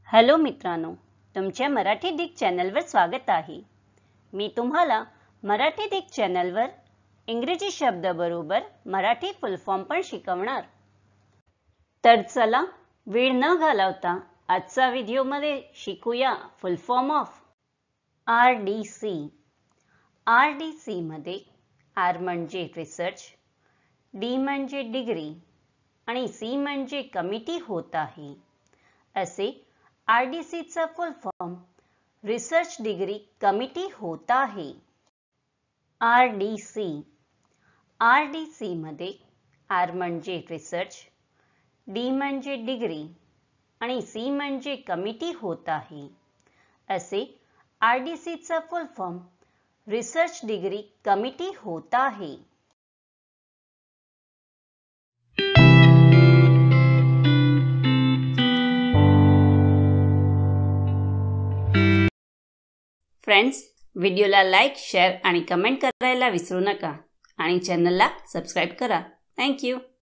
Hello मित्रांनो, तुमच्या Marathi Dick चॅनलवर स्वागत आहे। मी तुम्हाला मराठी डिक चॅनलवर इंग्रजी शब्द बरोबर मराठी फुल फॉर्म पण शिकवणार। तर चला वेळ न घालवता आजच्या व्हिडिओमध्ये शिकूया फुल फॉर्म ऑफ RDC। RDC मध्ये R म्हणजे रिसर्च, D म्हणजे डिग्री आणि C म्हणजे कमिटी होत आहे। असे RDC चा फुल फॉर्म रिसर्च डिग्री कमिटी होता आहे। RDC मध्ये R म्हणजे रिसर्च, D म्हणजे डिग्री आणि C म्हणजे कमिटी होत आहे। असे RDC चा फुल फॉर्म रिसर्च डिग्री कमिटी होता आहे। फ्रेंड्स, व्हिडिओला लाईक, शेअर आणि कमेंट करायला विसरू नका आणि चॅनलला सबस्क्राइब करा। Thank you.